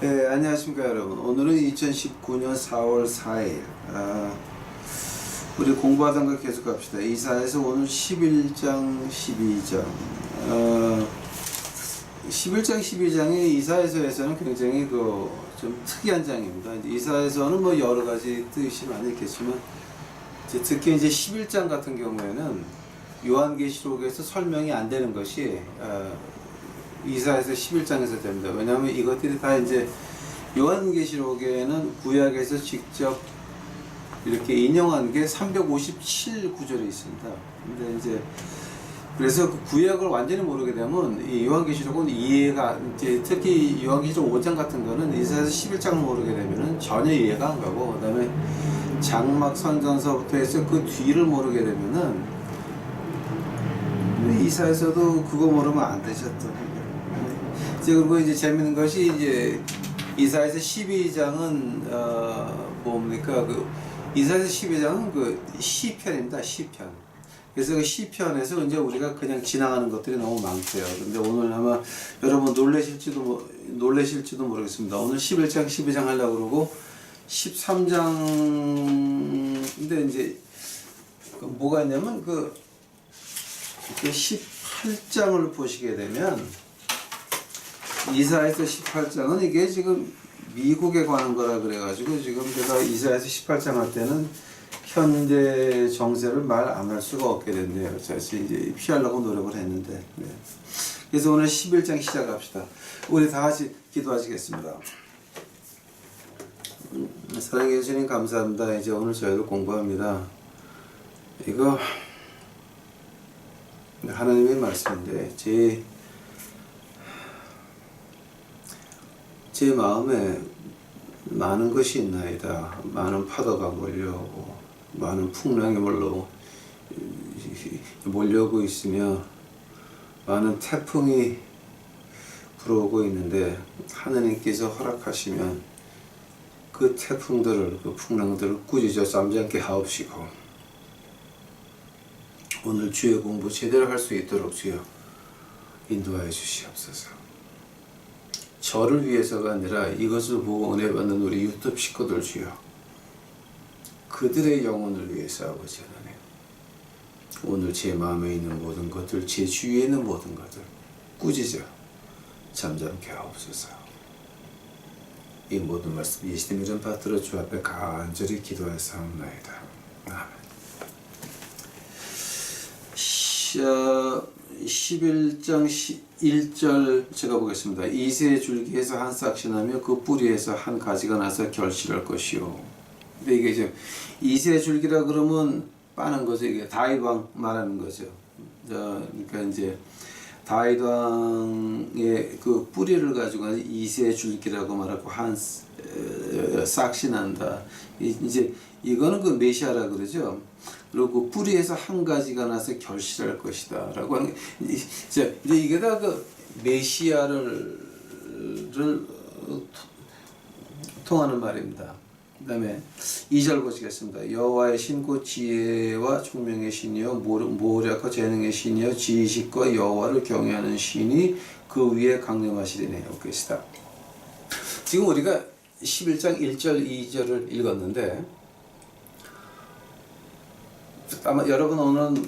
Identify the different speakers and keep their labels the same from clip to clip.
Speaker 1: 네, 안녕하십니까 여러분. 오늘은 2019년 4월 4일 우리 공부하던 거 계속 합시다. 이사에서 오늘 11장 12장 11장 12장이 이사에서에서는 굉장히 좀 특이한 장입니다. 이사에서는 뭐 여러 가지 뜻이 많이 있겠지만 특히 이제 11장 같은 경우에는 요한계시록에서 설명이 안 되는 것이 이사에서 11장에서 됩니다. 왜냐하면 이것들이 다 이제 요한계시록에는 구약에서 직접 이렇게 인용한 게 357 구절이 있습니다. 근데 이제 그래서 그 구약을 완전히 모르게 되면 이 요한계시록은 이해가 이제 특히 요한계시록 5장 같은 거는 이사에서 11장을 모르게 되면은 전혀 이해가 안 가고, 그다음에 장막 선전서부터 해서 그 뒤를 모르게 되면은 이사에서도 그거 모르면 안 되셨던. 이제 그리고 이제 재밌는 것이 이제 이사에서 12장은 뭡니까 이사에서 12장은 그 시편입니다. 시편. 그래서 그 시편에서 이제 우리가 그냥 지나가는 것들이 너무 많고요. 근데 오늘 아마 여러분 놀라실지도 모르겠습니다. 오늘 11장 12장 하려고 그러고 13장인데 이제 뭐가 있냐면 그 18장을 보시게 되면 이사에서 18장은 이게 지금 미국에 관한 거라 그래가지고 지금 제가 이사에서 18장 할 때는 현재 정세를 말 안 할 수가 없게 됐네요. 그래서 이제 피하려고 노력을 했는데. 네. 그래서 오늘 11장 시작합시다. 우리 다 같이 기도하시겠습니다. 사랑해 주님 감사합니다. 이제 오늘 저희도 공부합니다. 이거 하나님의 말씀인데 제 마음에 많은 것이 있나이다. 많은 파도가 몰려오고 많은 풍랑이 몰려오고 있으며 많은 태풍이 불어오고 있는데 하나님께서 허락하시면 그 태풍들을, 그 풍랑들을 꾸짖어 잠잠케 하옵시고 오늘 주의 공부 제대로 할 수 있도록 주여 인도하여 주시옵소서. 저를 위해서가 아니라 이것을 보고 은혜 받는 우리 유튜브 식구들 주여, 그들의 영혼을 위해서 아버지 하나님, 오늘 제 마음에 있는 모든 것들, 제 주위에 있는 모든 것들 꾸짖어 잠잠케 하옵소서. 이 모든 말씀 예수님 이름 받들어 주 앞에 간절히 기도하사옵나이다. 아멘. 11장 1절 제가 보겠습니다. 이새 줄기에서 한 싹이 나며 그 뿌리에서 한 가지가 나서 결실할 것이요. 근데 이게 이제 이새 줄기라 그러면 빠는 거죠. 이게 다윗왕 말하는 거죠. 그러니까 이제 다윗왕의 그 뿌리를 가지고 이새 줄기라고 말하고 한 싹이 난다. 이제 이거는 그 메시아라 그러죠. 그리고 뿌리에서 한 가지가 나서 결실할 것이다 라고 하는 게 이제 이게 다 그 메시아를 통하는 말입니다. 그 다음에 2절 보시겠습니다. 여호와의 신 곧 지혜와 총명의 신이요 모략과 재능의 신이요 지식과 여호와를 경외하는 신이 그 위에 강림하시리니 없겠시다. 지금 우리가 11장 1절 2절을 읽었는데 아마 여러분 오늘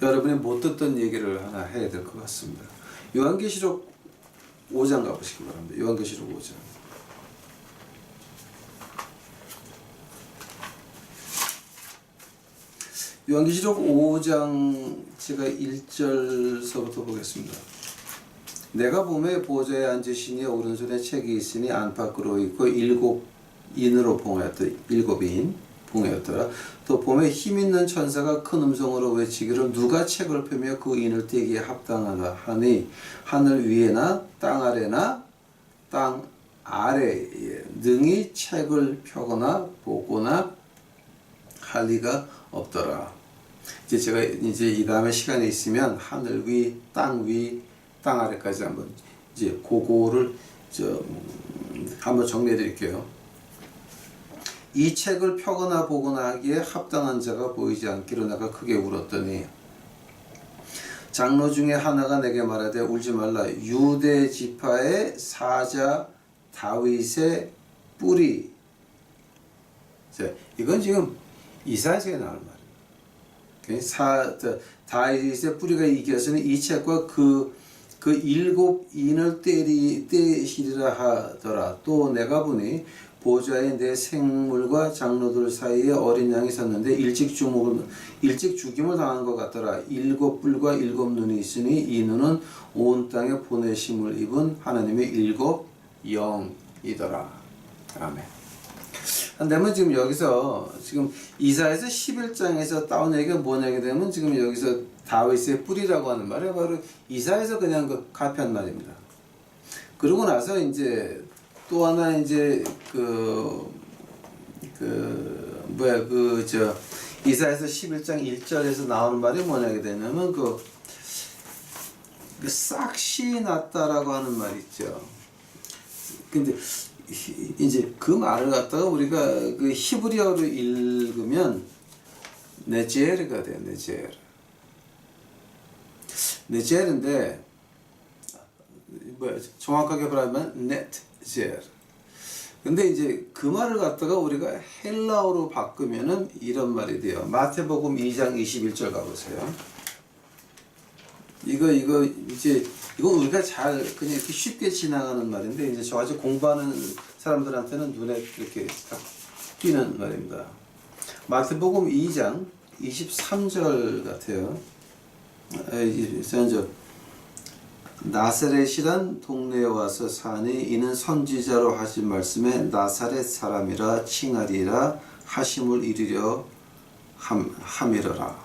Speaker 1: 여러분이 못 듣던 얘기를 하나 해야 될 것 같습니다. 요한계시록 5장 가보시기 바랍니다. 요한계시록 5장. 요한계시록 5장 제가 1절서부터 보겠습니다. 내가 봄에 보좌에 앉으시니 오른손에 책이 있으니 안팎으로 있고 일곱 인으로 봉하였더라. 또 봄에 힘있는 천사가 큰 음성으로 외치기를 누가 책을 펴며 그 인을 떼기에 합당하다 하니 하늘 위에나 땅 아래나 땅 아래에 능히 책을 펴거나 보거나 할 리가 없더라. 이제 제가 이 다음에 시간이 있으면 하늘 위, 땅 아래까지 한번 이제 그거를 한번 정리해 드릴게요. 이 책을 펴거나 보거나 하기에 합당한 자가 보이지 않기로 내가 크게 울었더니 장로 중에 하나가 내게 말하되 울지 말라. 유대 지파의 사자 다윗의 뿌리. 자, 이건 지금 이사야서에 나올 말이에요. 다윗의 뿌리가 이겨서는 이 책과 그 일곱 인을 떼시리라 하더라. 또 내가 보니 보좌에 내 생물과 장로들 사이에 어린 양이 섰는데 일찍 죽임을 당한 것 같더라. 일곱 뿔과 일곱 눈이 있으니 이 눈은 온 땅에 보내심을 입은 하나님의 일곱 영이더라. 아멘. 한다면 지금 여기서 지금 이사야서 11장에서 따온 얘기가 뭐냐게 되면 지금 여기서 다윗의 뿌리라고 하는 말이 바로 이사야에서 그냥 카피한 말입니다. 그러고 나서 이제 또 하나 이제 이사야서 11장 1절에서 나오는 말이 뭐냐게 되냐면 싹시 났다라고 하는 말 있죠. 근데 이제 그 말을 갖다가 우리가 그 히브리어로 읽으면 네제르가 돼요. 네제르인데 정확하게 말하면 넷제르. 근데 이제 그 말을 갖다가 우리가 헬라어로 바꾸면은 이런 말이 돼요. 마태복음 2장 21절 가보세요. 이거 우리가 잘 그냥 이렇게 쉽게 지나가는 말인데 이제 저같이 공부하는 사람들한테는 눈에 이렇게 딱 띄는 말입니다. 마태복음 2장 23절 같아요. 23절. 나사렛이란 동네에 와서 사니 이는 선지자로 하신 말씀에 나사렛 사람이라 칭하리라 하심을 이루려 함이러라.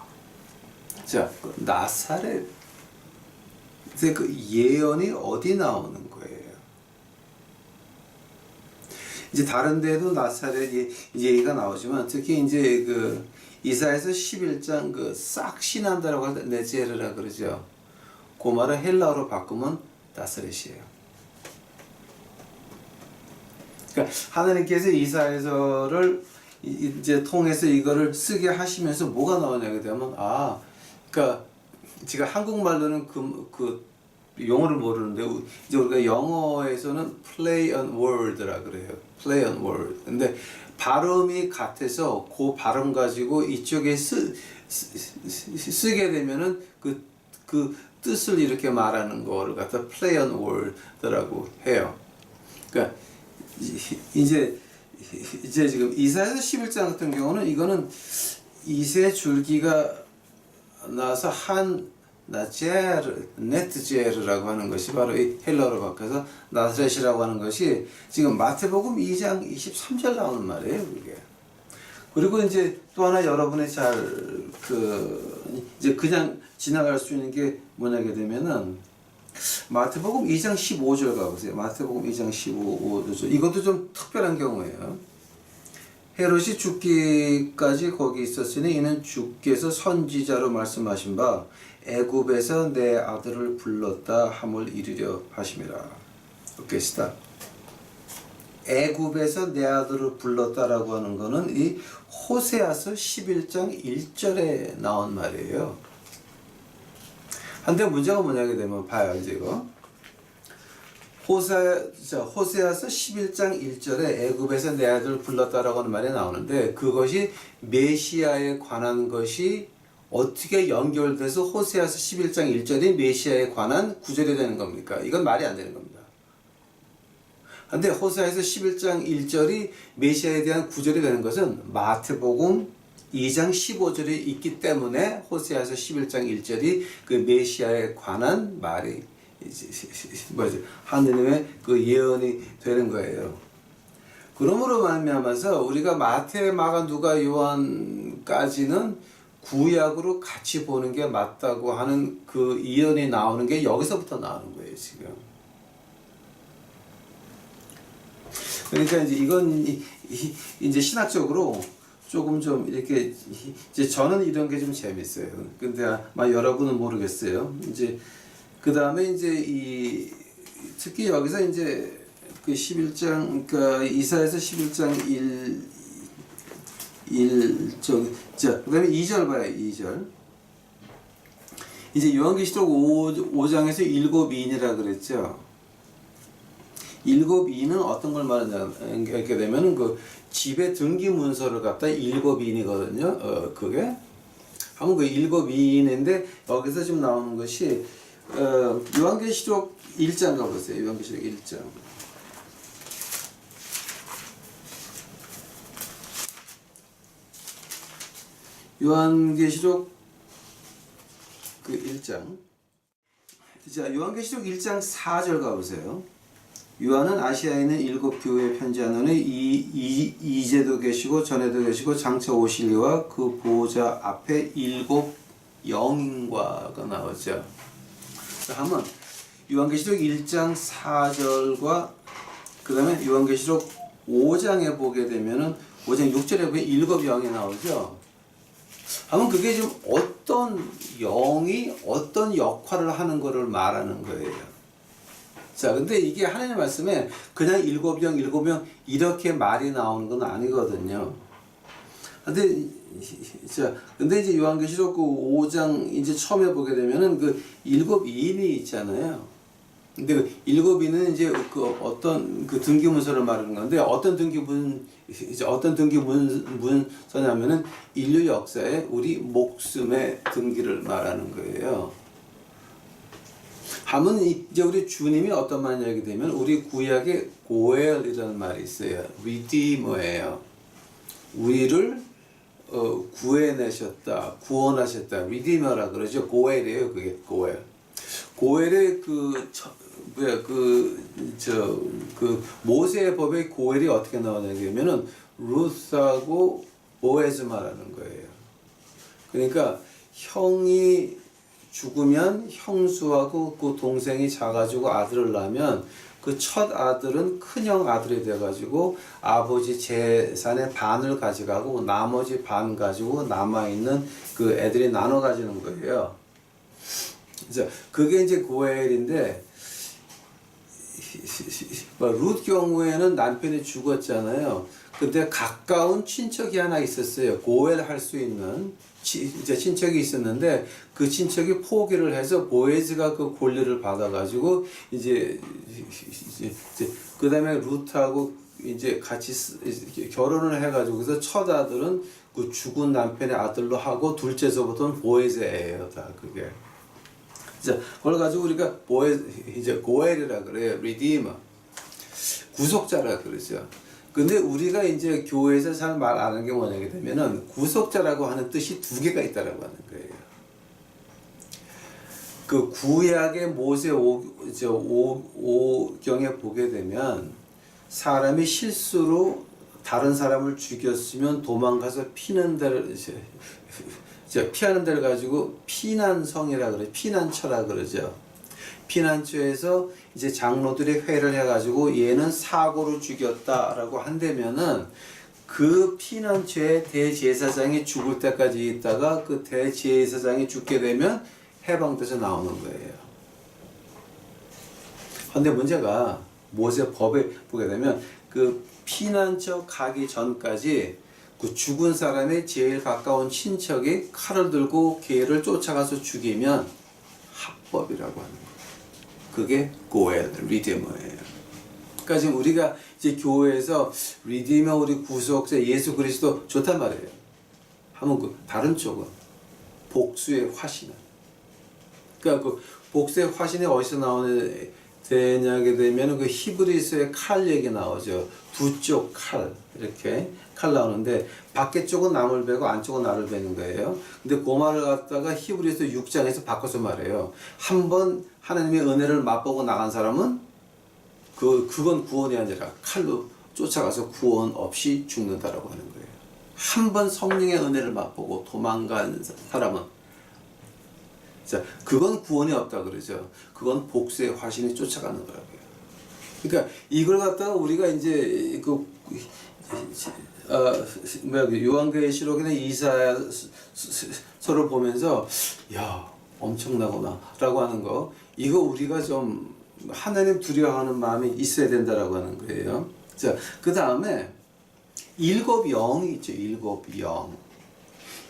Speaker 1: 자, 나사렛 그 예언이 어디 나오는 거예요? 이제 다른 데도 나사렛 얘기가 나오지만 특히 이제 그 이사야서 11장 싹시 난다라고 할 때 네제르라 그러죠. 그 말을 헬라어로 바꾸면 나사렛이에요. 그러니까 하나님께서 이사야서를 이제 통해서 이거를 쓰게 하시면서 뭐가 나오냐게 되면 그러니까 제가 한국말로는 그 용어를 모르는데 이제 우리가 영어에서는 play on word라 그래요. play on word. 근데 발음이 같아서 그 발음 가지고 이쪽에 쓰게 되면은 그 뜻을 이렇게 말하는 거를 갖다 play on word라고 해요. 그러니까 이제 지금 이사야서 11장 같은 경우는 이거는 이세 줄기가 나서 한 네트제르라고 하는 것이 바로 이 헬라어로 바꿔서 나사렛이라고 하는 것이 지금 마태복음 2장 23절 나오는 말이에요, 그게. 그리고 이제 또 하나 여러분이 이제 그냥 지나갈 수 있는 게 뭐냐게 되면은 마태복음 2장 15절 가보세요. 마태복음 2장 15절. 이것도 좀 특별한 경우예요. 헤롯이 죽기까지 거기 있었으니 이는 주께서 선지자로 말씀하신 바 애굽에서 내 아들을 불렀다 함을 이루려 하심이라. 오케이시다. 애굽에서 내 아들을 불렀다라고 하는 거는 이 호세아서 11장 1절에 나온 말이에요. 한데 문제가 뭐냐게 되면 봐요, 이제 이거. 호세아서 11장 1절에 애굽에서 내 아들을 불렀다라고 하는 말이 나오는데 그것이 메시아에 관한 것이 어떻게 연결돼서 호세아서 11장 1절이 메시아에 관한 구절이 되는 겁니까? 이건 말이 안 되는 겁니다. 근데 호세아서 11장 1절이 메시아에 대한 구절이 되는 것은 마태복음 2장 15절이 있기 때문에 호세아서 11장 1절이 그 메시아에 관한 말이 하느님의 그 예언이 되는 거예요. 그러므로 말미암아서 우리가 마태, 마가, 누가, 요한까지는 구약으로 같이 보는 게 맞다고 하는 그 예언이 나오는 게 여기서부터 나오는 거예요, 지금. 그러니까 이제 이건 이제 신학적으로 조금 좀 이렇게 이제 저는 이런 게 좀 재밌어요. 근데 아마 여러분은 모르겠어요. 이제 그 다음에 이제 특히 여기서 이제 그 11장, 그러니까 이사야서 11장 1절, 자, 그 다음에 2절 봐요, 2절. 이제 요한계시록 5장에서 일곱 인이라 그랬죠. 일곱 인은 어떤 걸 말하냐 이렇게 되면은 그 집에 등기 문서를 갖다 일곱 인이거든요. 그게 한번 그 일곱 인인데 여기서 지금 나오는 것이 요한계시록 1장 가보세요. 요한계시록 1장. 요한계시록 그 1장. 자, 요한계시록 1장 4절 가보세요. 요한은 아시아에 있는 일곱 교회에 편지하노니 이제도 계시고 전에도 계시고 장차 오실 이와 그 보호자 앞에 일곱 영인과가 나오죠. 자, 한번 요한계시록 1장 4절과 그 다음에 요한계시록 5장에 보게 되면은 5장 6절에 보면 일곱 영이 나오죠. 한번 그게 지금 어떤 영이 어떤 역할을 하는 것을 말하는 거예요. 자, 근데 이게 하나님의 말씀에 그냥 일곱 영 이렇게 말이 나오는 건 아니거든요. 근데 이제 요한계시록 그 5장 이제 처음에 보게 되면은 그 일곱 인이 있잖아요. 근데 그 일곱 인은 이제 그 어떤 그 등기 문서를 말하는 건데 어떤 등기 문서냐면은 인류 역사에 우리 목숨의 등기를 말하는 거예요. 하면 이제 우리 주님이 어떤 말을 얘기 되면 우리 구약에 고엘이라는 말이 있어요. 리디머예요. 우리를 구해내셨다, 구원하셨다, 리디머라 그러죠. 고엘이에요, 그게 고엘. 고엘의 모세의 법에 고엘이 어떻게 나오냐면은 루스하고 보에즈 말하는 거예요. 그러니까 형이 죽으면 형수하고 그 동생이 자가지고 아들을 낳으면 그 첫 아들은 큰형 아들이 돼가지고 아버지 재산의 반을 가져가고 나머지 반 가지고 남아있는 그 애들이 나눠 가지는 거예요. 그래서 그게 이제 고엘인데, 룻 경우에는 남편이 죽었잖아요. 근데 가까운 친척이 하나 있었어요. 고엘 할 수 있는 이제 친척이 있었는데 그 친척이 포기를 해서 보에즈가 그 권리를 받아가지고 이제 그 다음에 룻하고 이제 같이 결혼을 해가지고 그래서 첫 아들은 그 죽은 남편의 아들로 하고 둘째서부터는 보에즈예요. 다 그게. 자, 그걸 가지고 우리가 이제 고엘이라 그래요. 리디머. 구속자라 그러죠. 근데 우리가 이제 교회에서 잘 말 안 하는 게 뭐냐게 되면은 구속자라고 하는 뜻이 두 개가 있다라고 하는 거예요. 그 구약의 모세 5경에 보게 되면 사람이 실수로 다른 사람을 죽였으면 도망가서 피하는 데를 가지고 피난성이라 그래, 피난처라 그러죠. 피난처에서 이제 장로들이 회를 해가지고 얘는 사고로 죽였다라고 한다면은 그 피난처에 대제사장이 죽을 때까지 있다가 그 대제사장이 죽게 되면 해방돼서 나오는 거예요. 그런데 문제가 모세 법에 보게 되면 그 피난처 가기 전까지 그 죽은 사람의 제일 가까운 친척이 칼을 들고 걔를 쫓아가서 죽이면 합법이라고 하는 거예요. 그게 고엘, 리디머예요. 그러니까 지금 우리가 이제 교회에서 리디머 우리 구속자 예수 그리스도 좋단 말이에요. 하면 그 다른 쪽은 복수의 화신은. 그러니까 그 복수의 화신이 어디서 되냐게 되면 그 히브리서의 칼 얘기 나오죠. 두 쪽 칼 이렇게 칼 나오는데 밖에 쪽은 남을 베고 안쪽은 나를 베는 거예요. 근데 그 말을 갖다가 히브리서 6장에서 바꿔서 말해요. 한번 하나님의 은혜를 맛보고 나간 사람은 그건 구원이 아니라 칼로 쫓아가서 구원 없이 죽는다라고 하는 거예요. 한 번 성령의 은혜를 맛보고 도망간 사람은 자, 그건 구원이 없다 그러죠. 그건 복수의 화신이 쫓아가는 거라고요. 그러니까 이걸 갖다가 우리가 이제 요한계시록이나 이사야서를 보면서 야 엄청나구나라고 하는 거 이거 우리가 좀 하나님 두려워하는 마음이 있어야 된다라고 하는 거예요. 자, 그 다음에 일곱 영이 있죠. 일곱 영.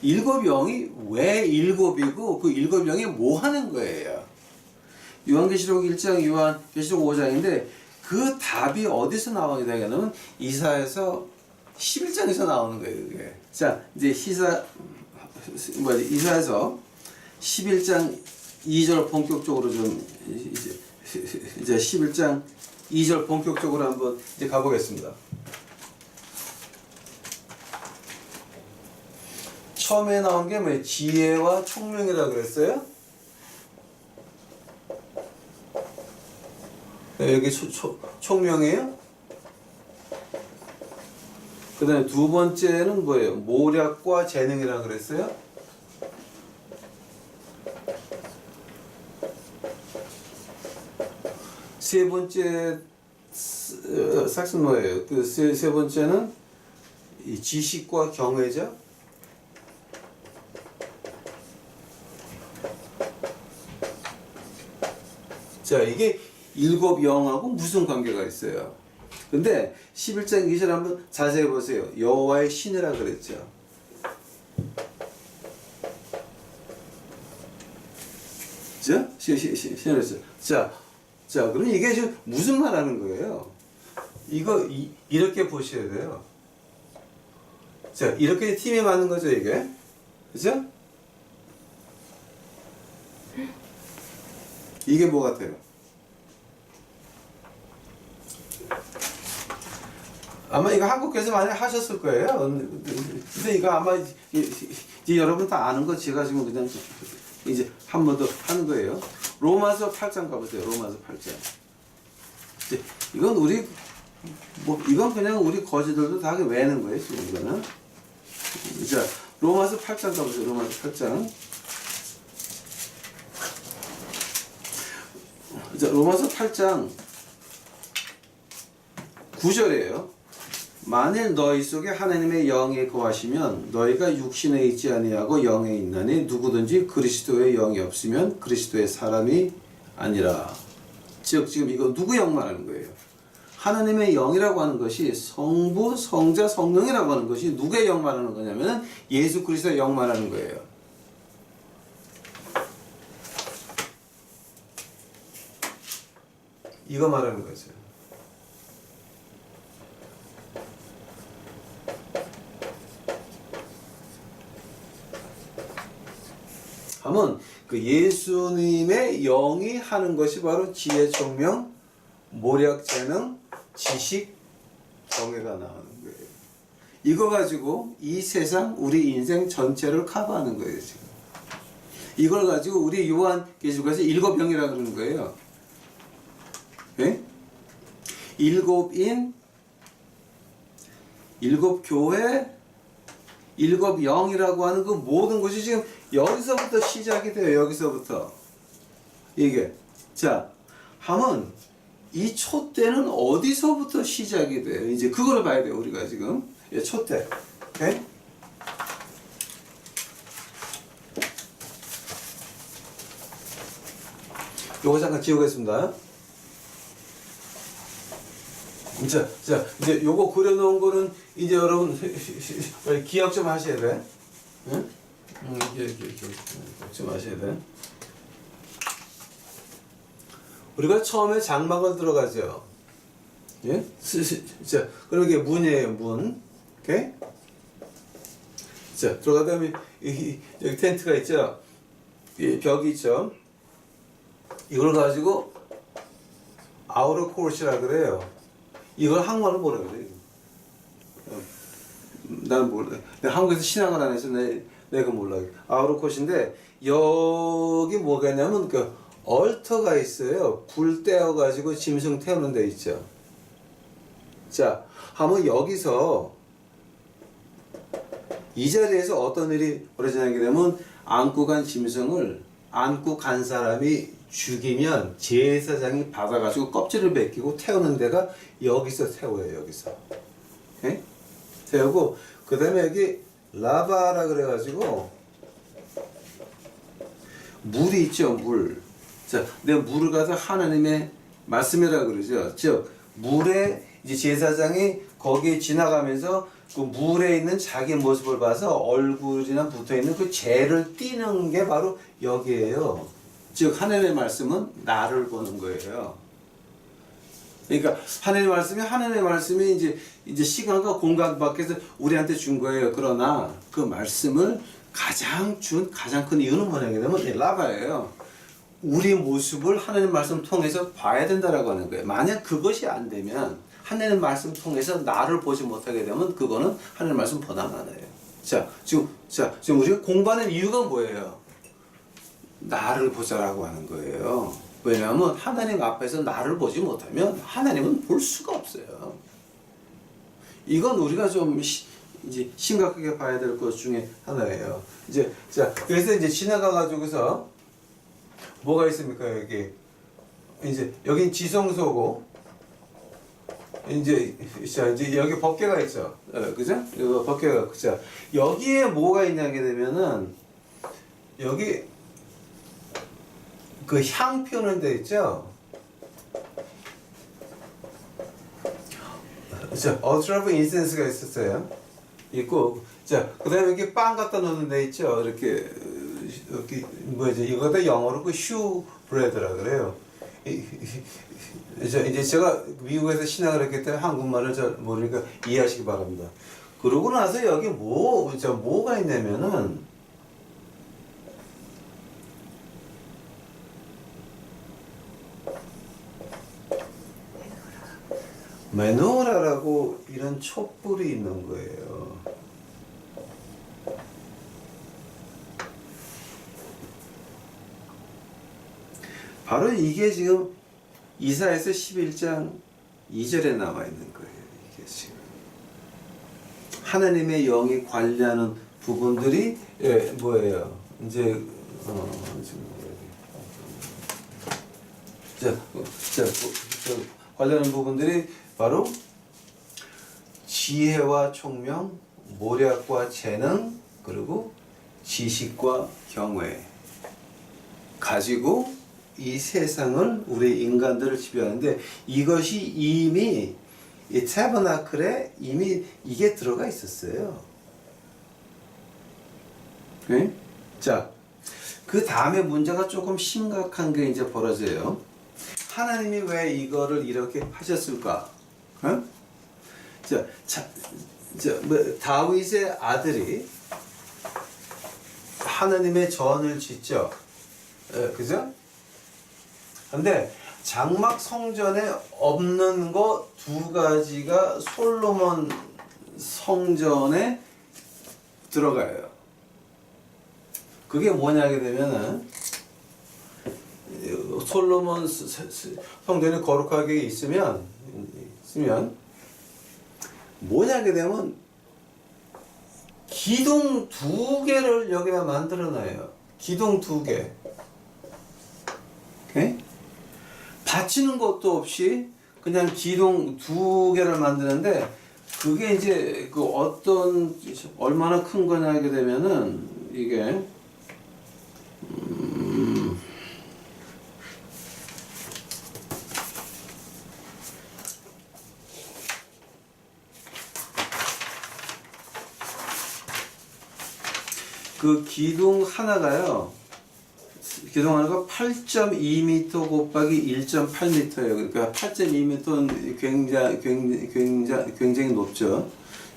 Speaker 1: 일곱 영이 왜 일곱이고 그 일곱 영이 뭐 하는 거예요? 요한계시록 1장, 요한계시록 5장인데 그 답이 어디서 나오게 되냐면 이사에서 11장에서 나오는 거예요. 그게. 자, 이제 이사에서 11장 2절 본격적으로 좀 이제 11장 2절 본격적으로 한번 이제 가보겠습니다. 처음에 나온 게 뭐예요? 지혜와 총명이라 그랬어요? 여기 총명이에요? 그 다음에 두 번째는 뭐예요? 모략과 재능이라 그랬어요? 세 번째 삭슨 뭐예요? 그 세 번째는 이 지식과 경외죠? 자, 이게 일곱 영하고 무슨 관계가 있어요? 근데 11장 2절 한번 자세히 보세요. 여호와의 신이라 그랬죠. 자, 신이랬죠. 자, 그럼 이게 지금 무슨 말 하는 거예요? 이거 이렇게 보셔야 돼요. 자, 이렇게 팀이 맞는 거죠, 이게. 그죠? 이게 뭐 같아요? 아마 이거 한국에서 많이 하셨을 거예요. 근데 이거 아마 이제 여러분 다 아는 거 제가 지금 그냥 이제 한 번 더 하는 거예요. 로마서 8장 가보세요. 로마서 8장. 이건 이건 그냥 우리 거지들도 다 외는 거예요. 지금 이거는. 자, 로마서 8장 가보세요. 로마서 8장. 자, 로마서 8장 9절이에요. 만일 너희 속에 하나님의 영이 거하시면 너희가 육신에 있지 아니하고 영에 있나니 누구든지 그리스도의 영이 없으면 그리스도의 사람이 아니라. 즉 지금 이거 누구 영 말하는 거예요? 하나님의 영이라고 하는 것이 성부, 성자, 성령이라고 하는 것이 누구의 영 말하는 거냐면 예수 그리스도의 영 말하는 거예요. 이거 말하는 거죠. 하면 그 예수님의 영이 하는 것이 바로 지혜, 총명, 모략, 재능, 지식, 경외가 나오는 거예요. 이거 가지고 이 세상 우리 인생 전체를 커버하는 거예요. 지금 이걸 가지고 우리 요한계시록에서 일곱 영이라 그러는 거예요. 네? 일곱인, 일곱 교회, 일곱 영이라고 하는 그 모든 것이 지금 여기서부터 시작이 돼요. 여기서부터. 이게. 자, 하면 이 촛대는 어디서부터 시작이 돼요? 이제 그거를 봐야 돼요. 우리가 지금. 예, 촛대. 오케이? 요거 잠깐 지우겠습니다. 자, 이제 요거 그려놓은 거는 이제 여러분 기억 좀 하셔야 돼. 응? 기억 좀 하셔야 돼. 우리가 처음에 장막을 들어가죠. 예? 자, 그럼 이게 문이에요, 문. 오케이? 자, 들어가다 보면 여기 텐트가 있죠. 이 벽이 있죠. 이걸 가지고 아우터 코르시라 그래요. 이걸 한국말로 뭐라 그래요? 난 몰라. 내가 한국에서 신학을 안 해서 내가 몰라. 아우터 코르시인데 여기 뭐겠냐면 그 얼터가 있어요. 불 떼어가지고 짐승 태우는 데 있죠. 자, 하면 여기서 이 자리에서 어떤 일이 벌어지게 되면 안고 간 짐승을 안고 간 사람이 죽이면 제사장이 받아가지고 껍질을 벗기고 태우는 데가 여기서 태워요. 여기서. 네? 태우고 그 다음에 여기 라바라 그래가지고 물이 있죠. 물. 자, 내가 물을 가서 하나님의 말씀이라 그러죠. 즉 물에 이제 제사장이 거기에 지나가면서 그 물에 있는 자기 모습을 봐서 얼굴이나 붙어 있는 그 죄를 띄는 게 바로 여기에요. 즉 하나님의 말씀은 나를 보는 거예요. 그러니까 하나님의 말씀이 이제 시간과 공간 밖에서 우리한테 준 거예요. 그러나 그 말씀을 가장 큰 이유는 뭐냐게 되면 라바예요. 우리 모습을 하나님 말씀 통해서 봐야 된다라고 하는 거예요. 만약 그것이 안 되면 하나님 말씀 통해서 나를 보지 못하게 되면 그거는 하나님 말씀 보당 안 해요. 지금 우리가 공부하는 이유가 뭐예요? 나를 보자라고 하는 거예요. 왜냐하면 하나님 앞에서 나를 보지 못하면 하나님은 볼 수가 없어요. 이건 우리가 좀 이제 심각하게 봐야 될 것 중에 하나예요. 그래서 이제 지나가 가지고서 뭐가 있습니까 여기? 이제 여긴 지성소고 이제 여기 법궤가 있죠. 그죠? 이거 법궤가 그죠? 여기에 뭐가 있냐게 되면은 여기 그 향 피우는 데 있죠. 자, 어트러브 인센스가 있었어요. 있고, 자, 그다음에 여기 빵 갖다 놓는 데 있죠. 이렇게 여기 뭐지? 이거다 영어로 그 슈 브레드라 그래요. 이제 제가 미국에서 신학을 했기 때문에 한국말을 잘 모르니까 이해하시기 바랍니다. 그러고 나서 여기 뭐가 있냐면은 메노라라고 이런 촛불이 있는 거예요. 바로 이게 지금 이사야서 11장 2절에 나와 있는 거예요. 이게 지금 하나님의 영이 관리하는 부분들이 뭐예요? 이제 관리하는 부분들이 바로 지혜와 총명, 모략과 재능, 그리고 지식과 경외 가지고 이 세상을 우리 인간들을 지배하는데 이것이 이미 이 태버나클에 이미 이게 들어가 있었어요. 네? 자, 그 다음에 문제가 조금 심각한 게 이제 벌어져요. 하나님이 왜 이거를 이렇게 하셨을까? 어? 다윗의 아들이 하나님의 전을 짓죠. 그죠? 근데 장막 성전에 없는 거 두 가지가 솔로몬 성전에 들어가요. 그게 뭐냐게 되면은 솔로몬 성전이 거룩하게 있으면 뭐냐게 되면 기둥 2개를 여기다 만들어놔요. 기둥 2개. 오케이? 받치는 것도 없이 그냥 기둥 2개를 만드는데 그게 이제 그 어떤 얼마나 큰 거냐게 되면은 이게 그 기둥 하나가 8.2m 곱하기 1.8m예요. 그러니까 8.2m는 굉장히 높죠.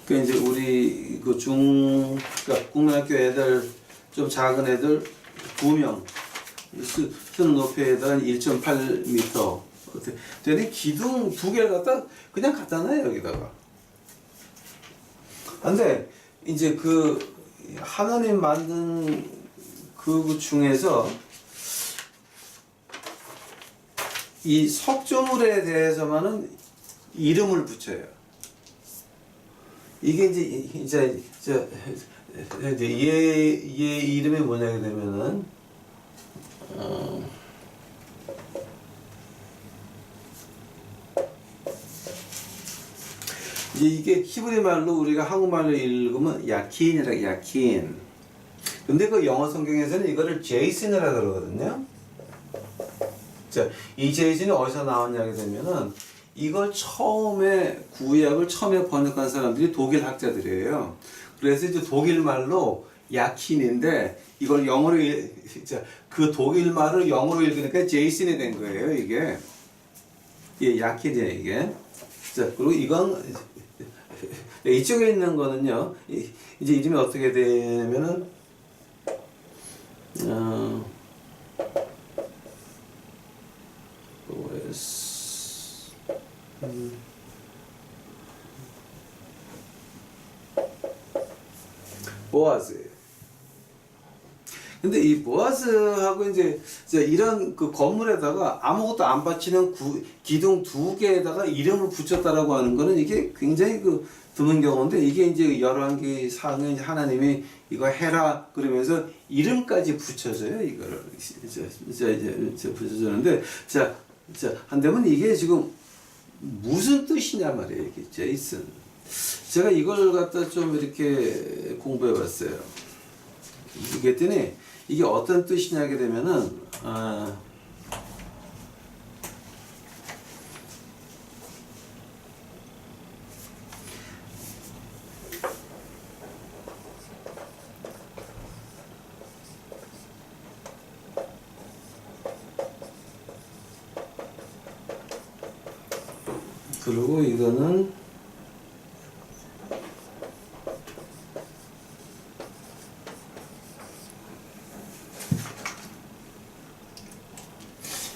Speaker 1: 그러니까 이제 우리 그 그러니까 국민학교 애들 좀 작은 애들 2명 쓰는 높이에다가 1.8m. 근데 기둥 2개를 갖다 놔요 여기다가. 근데 이제 그 하나님 만든 그 중에서 이 석조물에 대해서만은 이름을 붙여요. 이게 이제 얘 이름이 뭐냐게 되면은 이제 이게 히브리 말로 우리가 한국말로 읽으면 야킨이라 야킨. 근데 그 영어 성경에서는 이거를 제이슨이라 그러거든요. 자, 이 제이슨이 어디서 나왔냐게 되면은 이걸 구약을 처음에 번역한 사람들이 독일 학자들이에요. 그래서 이제 독일 말로 야킨인데 이걸 영어로 그 독일 말을 영어로 읽으니까 제이슨이 된 거예요, 이게. 예, 야킨이에요, 이게. 자, 그리고 이건 이쪽에 있는 거는요. 이제 이름이 어떻게 되냐면은 보아즈. 근데 이 보아즈하고 이제 이런 그 건물에다가 아무것도 안 받치는 기둥 두 개에다가 이름을 붙였다라고 하는 거는 이게 굉장히 그 드문 경우인데, 이게 이제 열왕기 상은 하나님이 이거 해라 그러면서 이름까지 붙여줘요. 이거를 이제 붙여주는데, 한다면 이게 지금 무슨 뜻이냐 말이에요, 이게 제이슨. 제가 이걸 갖다 좀 이렇게 공부해봤어요. 그랬더니 이게 어떤 뜻이냐게 되면은 그리고 이거는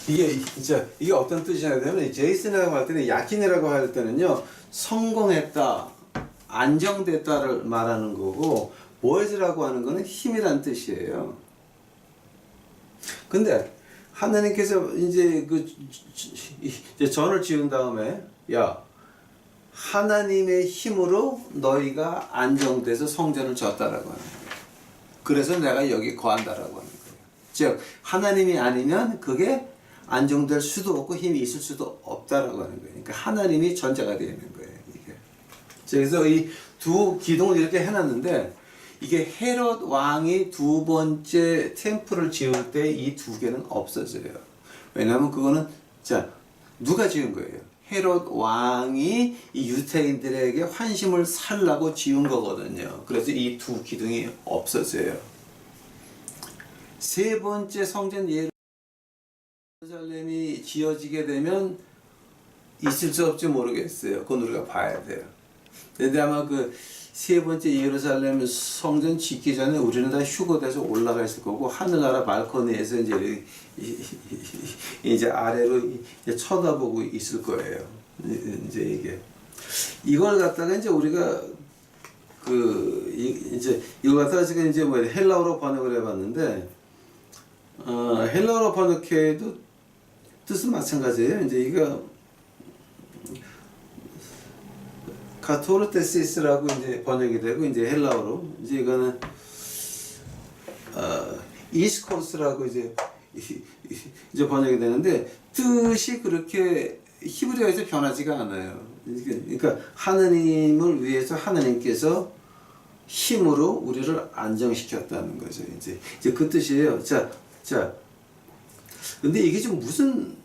Speaker 1: 이게 어떤 뜻이냐 되면, 제이슨이라고 할 때는, 야킨이라고 할 때는요, 성공했다, 안정됐다를 말하는 거고, 보에즈라고 하는 거는 힘이란 뜻이에요. 근데 하나님께서 이제 이제 전을 지은 다음에, 야, 하나님의 힘으로 너희가 안정돼서 성전을 졌다라고 하는 거예요. 그래서 내가 여기 거한다라고 하는 거예요. 즉 하나님이 아니면 그게 안정될 수도 없고 힘이 있을 수도 없다라고 하는 거예요. 그러니까 하나님이 전제가 되어 있는 거예요, 이게. 그래서 이 두 기둥을 이렇게 해놨는데, 이게 헤롯 왕이 두 번째 템플을 지을 때 이 두 개는 없어져요. 왜냐하면 그거는 누가 지은 거예요? 헤롯 왕이 이 유대인들에게 환심을 살라고 지은 거거든요. 그래서 이 두 기둥이 없어져요. 세 번째 성전 예루살렘이 지어지게 되면 있을지 없지 모르겠어요. 그건 우리가 봐야 돼요. 근데 아마 그 세 번째 예루살렘 성전 짓기 전에 우리는 다 휴거돼서 올라가 있을 거고, 하늘나라 발코니에서 이제 아래로 이제 쳐다보고 있을 거예요. 이제 이걸 갖다가 이제 우리가 이걸 갖다가 지금 이제 헬라어로 번역을 해봤는데, 헬라어로 번역해도 뜻은 마찬가지예요. 이제 이거 카토르테시스라고 이제 번역이 되고, 이제 헬라어로 이제 이거는 이스코스라고 이제 번역이 되는데, 뜻이 그렇게 히브리어에서 변하지가 않아요. 그러니까 하나님을 위해서 하나님께서 힘으로 우리를 안정시켰다는 거죠. 이제 그 뜻이에요. 근데 이게 좀 무슨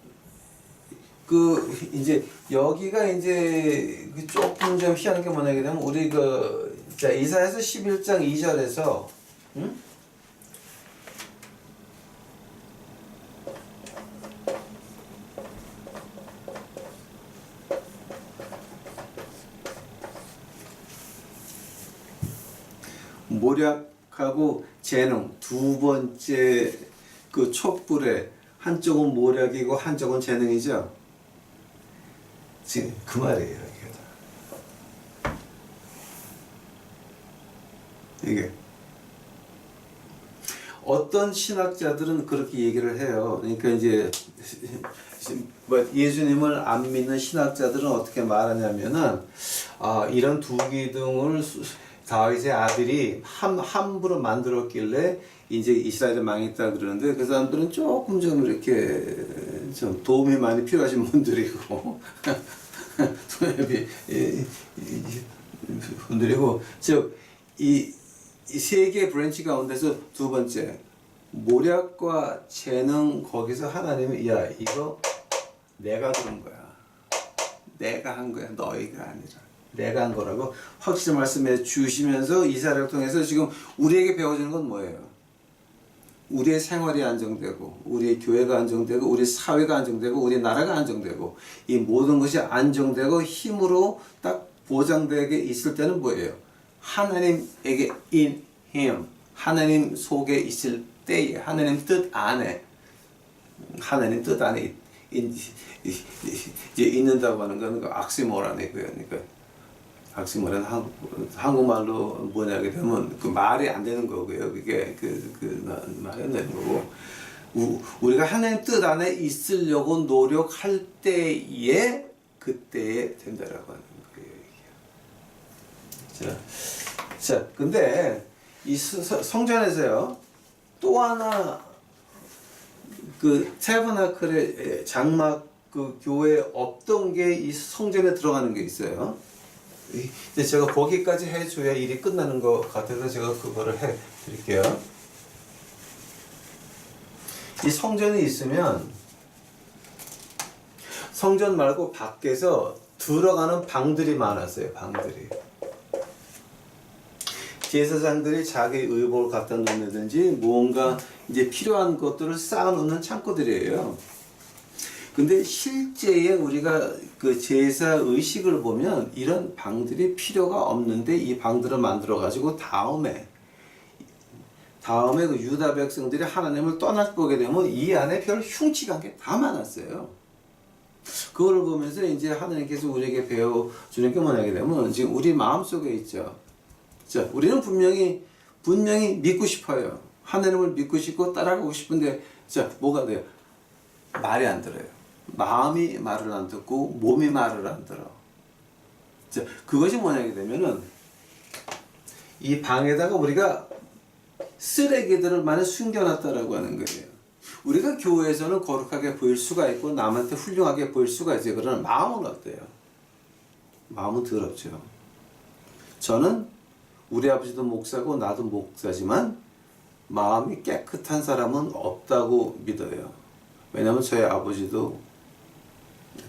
Speaker 1: 이제 여기가 이제 조금 좀 희한한 게 뭐냐게 되면, 우리 이사야서 11장 2절에서 모략하고 재능 두 번째 그 촛불에, 한쪽은 모략이고 한쪽은 재능이죠. 지금 그 말이에요, 이게. 어떤 신학자들은 그렇게 얘기를 해요. 그러니까 이제 예수님을 안 믿는 신학자들은 어떻게 말하냐면은, 이런 두 기둥을 다윗의 아들이 함부로 만들었길래 이제 이스라엘이 망했다 그러는데, 그 사람들은 조금 좀 이렇게 좀 도움이 많이 필요하신 분들이고 분들이고, 즉 이 세 개의 브랜치 가운데서 두 번째 모략과 재능, 거기서 하나님이, 야, 이거 내가 그런 거야, 내가 한 거야. 너희가 아니라. 내가 한 거라고 확실히 말씀해 주시면서 이 사례를 통해서 지금 우리에게 배워주는 건 뭐예요? 우리의 생활이 안정되고 우리의 교회가 안정되고 우리 사회가 안정되고 우리 나라가 안정되고 이 모든 것이 안정되고 힘으로 딱 보장되게 있을 때는 뭐예요? 하나님에게 in him 하나님 속에 있을 때에 하나님 뜻 안에 하나님 뜻 안에 이제 있는다고 하는 건 그 악시모라네고요. 그러니까 악시모란 한국말로 뭐냐게 되면 그 말이 안 되는 거고요. 그게 말이 안 되는 거고 우리가 하나님 뜻 안에 있으려고 노력할 때에 그때에 된다라고 하는 거예요. 자, 근데 이 성전에서요 또 하나 그 태버나클의 장막 그 교회에 없던 게 이 성전에 들어가는 게 있어요. 근데 제가 거기까지 해줘야 일이 끝나는 것 같아서 제가 그거를 해 드릴게요. 이 성전이 있으면 성전 말고 밖에서 들어가는 방들이 많았어요. 방들이. 제사장들이 자기 의복을 갖다 놓는다든지 뭔가 이제 필요한 것들을 쌓아 놓는 창고들이에요. 근데 실제에 우리가 그 제사 의식을 보면 이런 방들이 필요가 없는데 이 방들을 만들어 가지고 다음에 그 유다 백성들이 하나님을 떠날 보게 되면 이 안에 별 흉측한 게 다 많았어요. 그걸 보면서 이제 하나님께서 우리에게 배워주는 게 뭐냐게 되면 지금 우리 마음속에 있죠. 자, 우리는 분명히 믿고 싶어요. 하나님을 믿고 싶고 따라가고 싶은데 자, 뭐가 돼요? 말이 안 들어요. 마음이 말을 안 듣고 몸이 말을 안 들어. 자, 그것이 뭐냐게 되면은 이 방에다가 우리가 쓰레기들을 많이 숨겨놨다라고 하는 거예요. 우리가 교회에서는 거룩하게 보일 수가 있고 남한테 훌륭하게 보일 수가 있어요. 그러나 마음은 어때요? 마음은 더럽죠. 저는 우리 아버지도 목사고 나도 목사지만 마음이 깨끗한 사람은 없다고 믿어요. 왜냐하면 저희 아버지도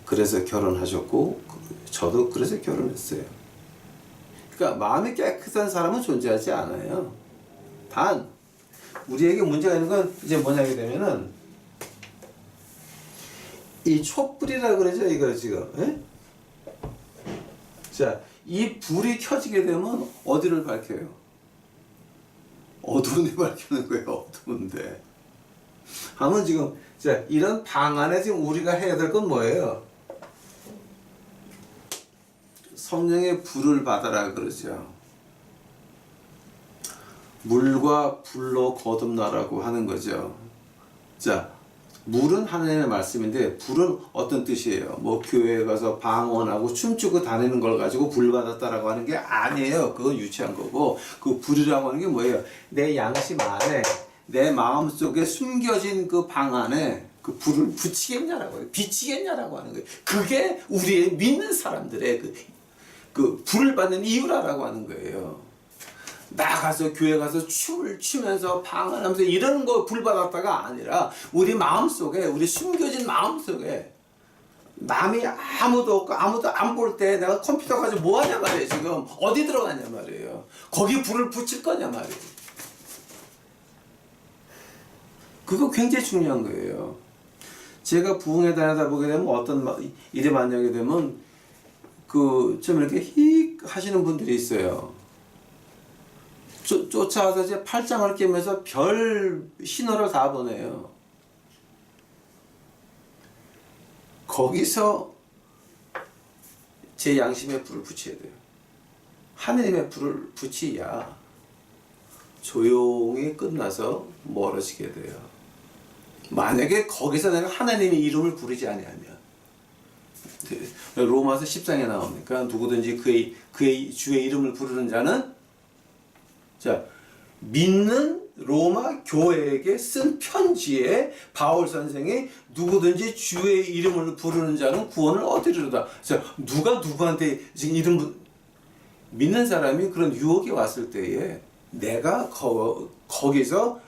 Speaker 1: 그래서 결혼하셨고 저도 그래서 결혼했어요. 그러니까 마음이 깨끗한 사람은 존재하지 않아요. 단 우리에게 문제가 있는 건 이제 뭐냐게 되면은 이 촛불이라 그러죠. 이거 지금 에? 자, 이 불이 켜지게 되면 어디를 밝혀요? 어두운데 밝히는 거예요. 어두운데. 하면 지금 자, 이런 방 안에 지금 우리가 해야 될 건 뭐예요? 성령의 불을 받아라 그러죠. 물과 불로 거듭나라고 하는 거죠. 자, 물은 하나님의 말씀인데 불은 어떤 뜻이에요? 뭐 교회에 가서 방언하고 춤추고 다니는 걸 가지고 불 받았다라고 하는 게 아니에요. 그건 유치한 거고 그 불이라고 하는 게 뭐예요? 내 양심 안에 내 마음속에 숨겨진 그 방 안에 그 불을 붙이겠냐라고 해요. 비치겠냐라고 하는 거예요. 그게 우리의 믿는 사람들의 그 불을 받는 이유라고 하는 거예요. 나가서 교회 가서 춤을 추면서 방언하면서 이런 거 불 받았다가 아니라 우리 마음속에 우리 숨겨진 마음속에 남이 아무도 없고 아무도 안 볼 때 내가 컴퓨터 가지고 뭐 하냐 말이에요. 지금 어디 들어가냐 말이에요. 거기 불을 붙일 거냐 말이에요. 그거 굉장히 중요한 거예요. 제가 부흥회 다니다 보게 되면 어떤 일이 만나게 되면 좀 이렇게 휙 하시는 분들이 있어요. 쫓아와서 이제 팔짱을 끼면서 별 신호를 다 보내요. 거기서 제 양심에 불을 붙여야 돼요. 하느님의 불을 붙이야 조용히 끝나서 멀어지게 돼요. 만약에 거기서 내가 하나님의 이름을 부르지 아니하면 로마서 10장에 나오니까 누구든지 그의 주의 이름을 부르는 자는 자, 믿는 로마 교회에게 쓴 편지에 바울 선생이 누구든지 주의 이름을 부르는 자는 구원을 얻으리로다. 자, 누가 누구한테 지금 이름 믿는 사람이 그런 유혹이 왔을 때에 내가 거기서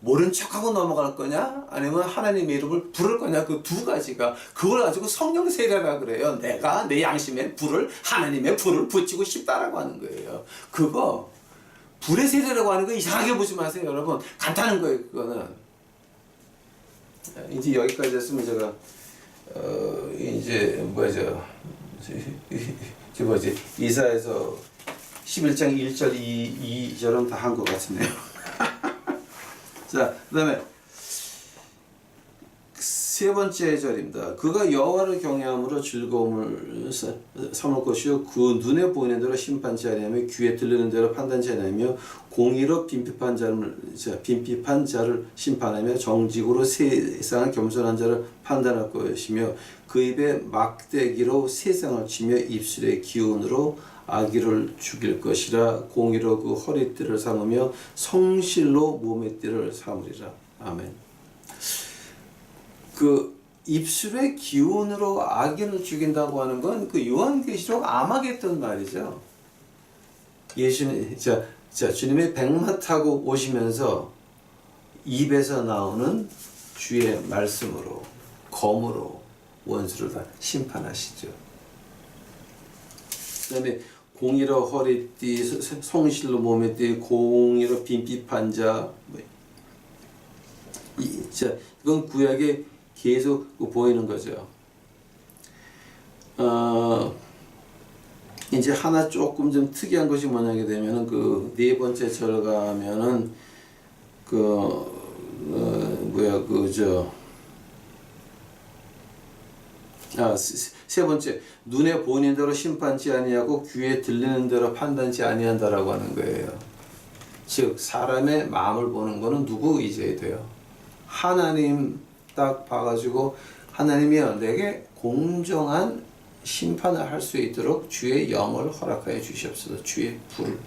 Speaker 1: 모른 척하고 넘어갈 거냐 아니면 하나님의 이름을 부를 거냐, 그 두 가지가, 그걸 가지고 성령 세례라 그래요. 내가 내 양심에 불을, 하나님의 불을 붙이고 싶다라고 하는 거예요. 그거 불의 세례라고 하는 거 이상하게 보지 마세요 여러분. 간단한 거예요 그거는. 이제 여기까지 됐으면 제가 이제 뭐지 이사에서 11장 1절 2절은 다 한 것 같으네요. 자, 그 다음에 세 번째 절입니다. 그가 여호와를 경외함으로 즐거움을 삼을 것이요 그 눈에 보이는 대로 심판치 아니하며 귀에 들리는 대로 판단치 아니하며 공의로 빈핍한 자를 심판하며 정직으로 세상을 겸손한 자를 판단할 것이며 그 입에 막대기로 세상을 치며 입술의 기운으로 악의를 죽일 것이라. 공의로 그 허리띠를 삼으며 성실로 몸의 띠를 삼으리라. 아멘. 그 입술의 기운으로 악인을 죽인다고 하는 건 그 요한계시록 아마겟돈 말이죠. 예수님, 주님이 백마 타고 오시면서 입에서 나오는 주의 말씀으로, 검으로 원수를 다 심판하시죠. 그 다음에 공의로 허리띠, 성실로 몸에 띠, 공의로 빈핍한 자, 이건 구약에 계속 보이는 거죠. 이제 하나 조금 좀 특이한 것이 뭐냐게 되면은 그 네 번째 절 가면은 세 번째, 눈에 보이는 대로 심판치 아니하고 귀에 들리는 대로 판단치 아니한다라고 하는 거예요. 즉 사람의 마음을 보는 거는 누구 이제 돼요? 하나님 딱 봐가지고 하나님이여 내게 공정한 심판을 할 수 있도록 주의 영을 허락하여 주시옵소서. 주의 불,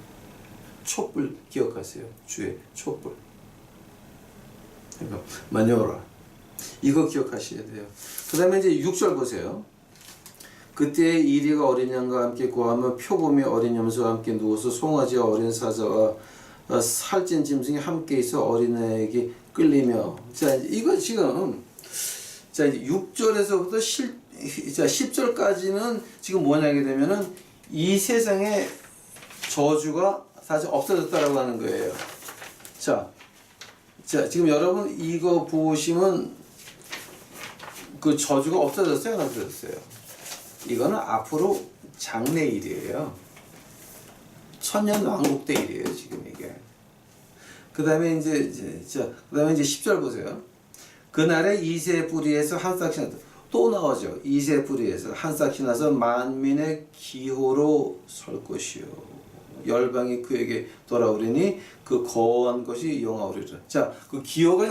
Speaker 1: 촛불 기억하세요. 주의 촛불. 그러니까 마녀라. 이거 기억하셔야 돼요. 그 다음에 이제 6절 보세요. 그때 이리가 어린 양과 함께 구하며 표범이 어린 염소와 함께 누워서 송아지와 어린 사자와 살찐 짐승이 함께 있어 어린애에게 끌리며. 자, 이거 지금, 자, 6절에서부터 10절까지는 지금 뭐냐게 되면은 이 세상에 저주가 사실 없어졌다라고 하는 거예요. 자, 지금 여러분 이거 보시면 그 저주가 없어졌어요? 안 없어졌어요? 이거는 앞으로 장래일이에요. 천년왕국 때 일이에요, 지금 이게. 그 다음에 이제 10절 보세요. 그날에 이새 뿌리에서 한 싹이 나서, 또 나오죠. 이새 뿌리에서 한 싹이 나서 만민의 기호로 설 것이요. 열방이 그에게 돌아오리니 그 거한 것이 영화오리라. 자, 그 기호가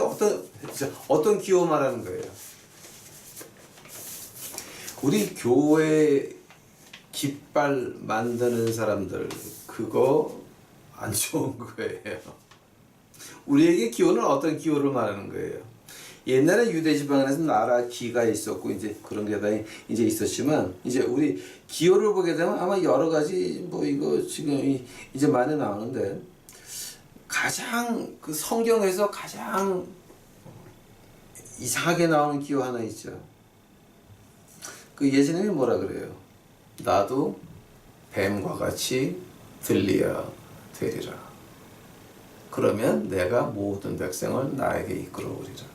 Speaker 1: 어떤 기호 말하는 거예요? 우리 교회 깃발 만드는 사람들, 그거 안 좋은 거예요. 우리에게 기호는 어떤 기호를 말하는 거예요? 옛날에 유대 지방에서 나라 기가 있었고 이제 그런 게 다 이제 있었지만 이제 우리 기호를 보게 되면 아마 여러 가지 뭐 이거 지금 이제 많이 나오는데 가장 그 성경에서 가장 이상하게 나오는 기호 하나 있죠. 그 예수님이 뭐라 그래요? 나도 뱀과 같이 들려야 되리라. 그러면 내가 모든 백성을 나에게 이끌어오리라.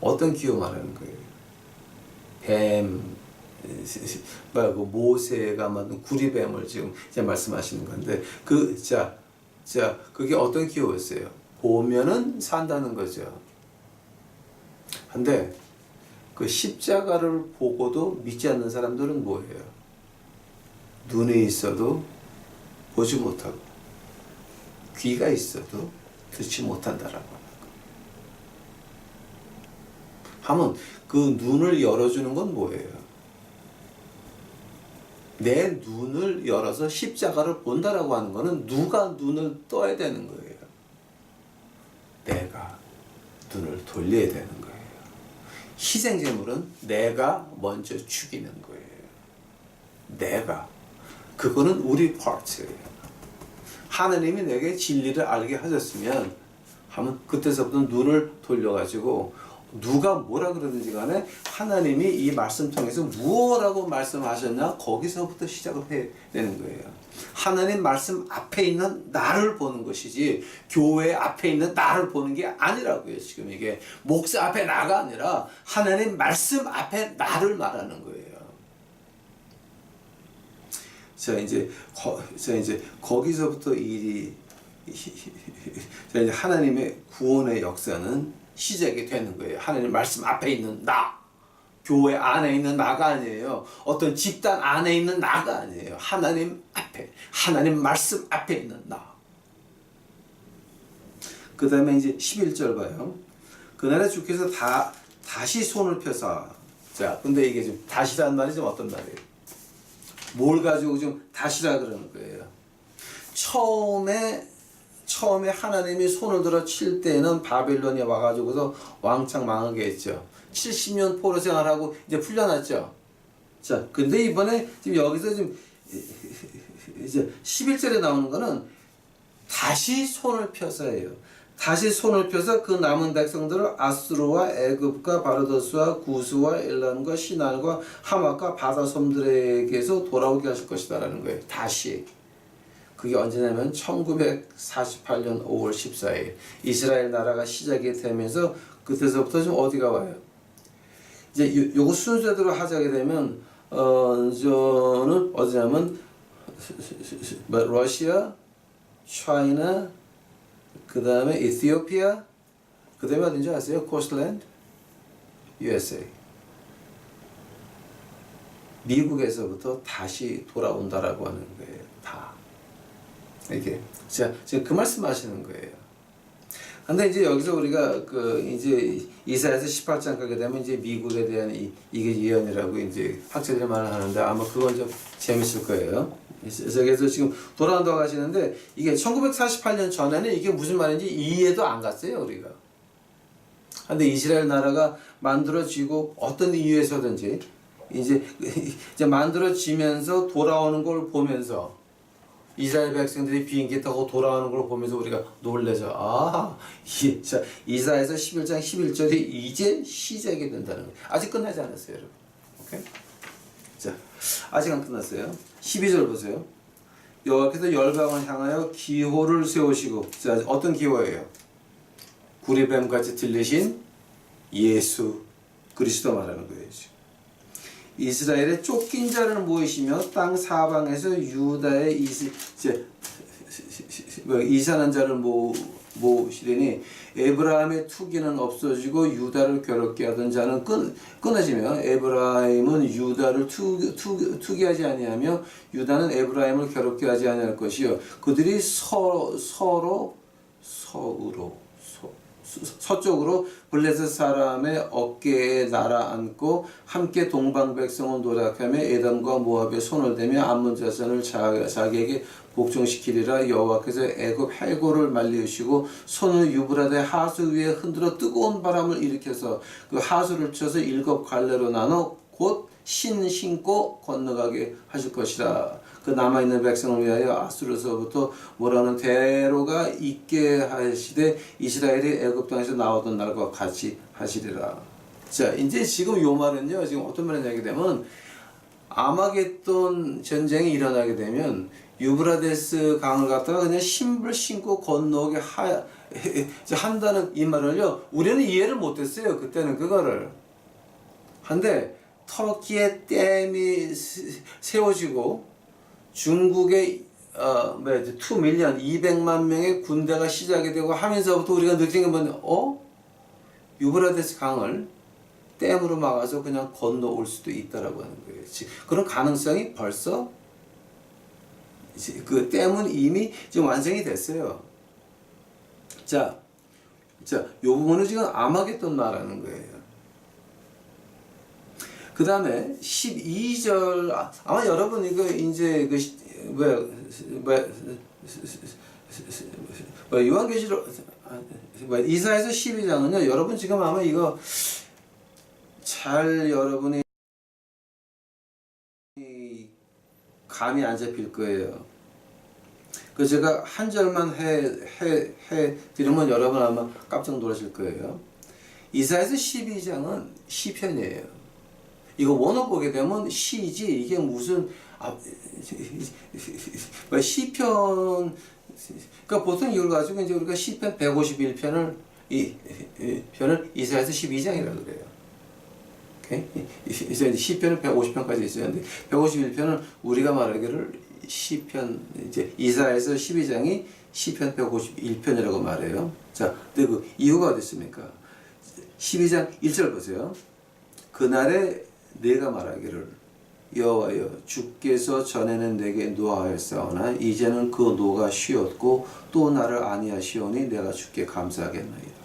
Speaker 1: 어떤 기호 말하는 거예요? 뱀, 모세가 만든 구리뱀을 지금 이제 말씀하시는 건데, 그게 어떤 기호였어요? 보면은 산다는 거죠. 근데 그 십자가를 보고도 믿지 않는 사람들은 뭐예요? 눈이 있어도 보지 못하고, 귀가 있어도 듣지 못한다라고. 하면 그 눈을 열어주는 건 뭐예요? 내 눈을 열어서 십자가를 본다라고 하는 거는 누가 눈을 떠야 되는 거예요? 내가 눈을 돌려야 되는 거예요. 희생제물은 내가 먼저 죽이는 거예요. 내가. 그거는 우리 파트예요. 하나님이 내게 진리를 알게 하셨으면 하면 그때서부터 눈을 돌려가지고 누가 뭐라 그러든지 간에 하나님이 이 말씀 통해서 무엇라고 말씀하셨냐 거기서부터 시작을 해야 되는 거예요. 하나님 말씀 앞에 있는 나를 보는 것이지 교회 앞에 있는 나를 보는 게 아니라고요. 지금 이게 목사 앞에 나가 아니라 하나님 말씀 앞에 나를 말하는 거예요. 자 이제 거기서부터 일이 자 이제 하나님의 구원의 역사는 시작이 되는 거예요. 하나님 말씀 앞에 있는 나, 교회 안에 있는 나가 아니에요. 어떤 집단 안에 있는 나가 아니에요. 하나님 앞에, 하나님 말씀 앞에 있는 나. 그 다음에 이제 11절 봐요. 그날에 주께서 다시 손을 펴사. 자, 근데 이게 좀 다시라는 말이 좀 어떤 말이에요? 뭘 가지고 좀 다시라 그러는 거예요. 처음에 하나님이 손을 들어 칠 때는 바벨론이 와가지고서 왕창 망하게 했죠. 70년 포로 생활하고 이제 풀려났죠. 자, 근데 이번에 지금 여기서 지금 이제 11절에 나오는 거는 다시 손을 펴서예요. 다시 손을 펴서 그 남은 백성들을 아수르와 애굽과 바르도스와 구스와 엘람과 시난과 하맛과 바다섬들에게서 돌아오게 하실 것이다라는 거예요. 다시. 그게 언제냐면 1948년 5월 14일 이스라엘 나라가 시작이 되면서 그때서부터 좀 어디가 와요? 이제 요거 순서대로 하자게 되면 저는 어디냐면 러시아, 차이나, 그 다음에 이티오피아, 그 다음에 어딘지 아세요? 코스트랜드, USA. 미국에서부터 다시 돌아온다라고 하는 거예요. 다. 이게 자 지금 그 말씀하시는 거예요. 근데 이제 여기서 우리가 이제 이사야서 18장 가게 되면 이제 미국에 대한 이게 예언이라고 이제 학자들이 말을 하는데 아마 그건 좀 재밌을 거예요. 그래서 지금 돌아온다고 하시는데 이게 1948년 전에는 이게 무슨 말인지 이해도 안 갔어요 우리가. 근데 이스라엘 나라가 만들어지고 어떤 이유에서든지 이제 만들어지면서 돌아오는 걸 보면서 이스라엘 백성들이 비행기 타고 돌아오는 걸 보면서 우리가 놀래죠. 이사야서 11장 11절이 이제 시작이 된다는 거예요. 아직 끝나지 않았어요, 여러분. 오케이? 자, 아직 안 끝났어요. 12절 보세요. 여호와께서 열방을 향하여 기호를 세우시고, 자, 어떤 기호예요? 구리뱀같이 들리신 예수 그리스도 말하는 거예요. 이스라엘의 쫓긴 자를 모이시며 땅 사방에서 유다의 이산한 자를 모으시리니 에브라임의 투기는 없어지고 유다를 괴롭게 하던 자는 끊어지며 에브라임은 유다를 투기하지 아니하며 유다는 에브라임을 괴롭게 하지 아니할 것이요 그들이 서쪽으로 블레셋 사람의 어깨에 날아앉고 함께 동방 백성을 노력하며 에돔과 모압에 손을 대며 암몬 자손을 자기에게 복종시키리라. 여호와께서 애굽 해골을 말리우시고 손을 유브라데 하수 위에 흔들어 뜨거운 바람을 일으켜서 그 하수를 쳐서 7 갈래로 나눠 곧 신고 건너가게 하실 것이라. 그 남아있는 백성을 위하여 아수르서부터 뭐라는 대로가 있게 하시되 이스라엘이 애굽 땅에서 나오던 날과 같이 하시리라. 자, 이제 지금 요 말은요, 지금 어떤 말을 하게 되면 아마겟돈 전쟁이 일어나게 되면 유브라데스 강을 갖다가 그냥 신불 신고 건너게 한다는 이 말을요, 우리는 이해를 못했어요. 그때는 그거를. 한데 터키의 댐이 세워지고 중국의 2밀리언 200만 명의 군대가 시작이 되고 하면서부터 우리가 느낀 게 뭐냐? 유브라데스 강을 댐으로 막아서 그냥 건너올 수도 있다라고 하는 거예요. 그런 가능성이 벌써 그 댐은 이미 지금 완성이 됐어요. 자, 요 부분은 지금 아마겟돈 말하는 거예요. 그 다음에 12절, 아마 여러분 이거 이제 요한계시록, 이사야서 12장은요, 여러분 지금 아마 이거 잘 여러분이 감이 안 잡힐 거예요. 그 제가 한 절만 해 드리면 여러분 아마 깜짝 놀라실 거예요. 이사야서 12장은 시편이에요. 이거 원어 보게 되면 시지 이게 무슨 시편, 그러니까 보통 이걸 가지고 이제 우리가 시편 151편을 이 편을 이사야서 12장이라고 그래요. 오케이? 이제 시편은 150편까지 있었는데 151편은 우리가 말하기를 시편 이제 이사야서 12장이 시편 151편이라고 말해요. 자, 근데 그 이유가 어디 있습니까? 12장 1절 보세요. 그날에 내가 말하기를 여호와여 주께서 전에는 내게 노하였사오나 이제는 그 노가 쉬었고 또 나를 아니하시오니 내가 주께 감사하겠나이다.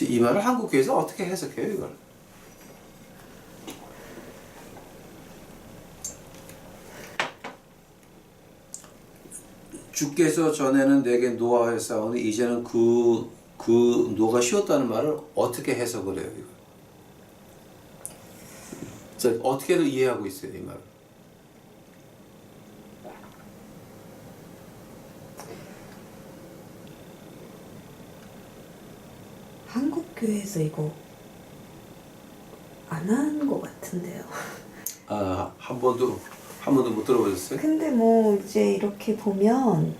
Speaker 1: 이 말을 한국교회에서 어떻게 해석해요 이걸? 주께서 전에는 내게 노하였사오니 이제는 그 노가 쉬었다는 말을 어떻게 해석을 해요 이걸? 자, 어떻게들 이해하고 있어요 이 말을?
Speaker 2: 한국 교회에서 이거 안 하는 것 같은데요.
Speaker 1: 아, 한 번도 못 들어보셨어요?
Speaker 2: 근데 뭐 이제 이렇게 보면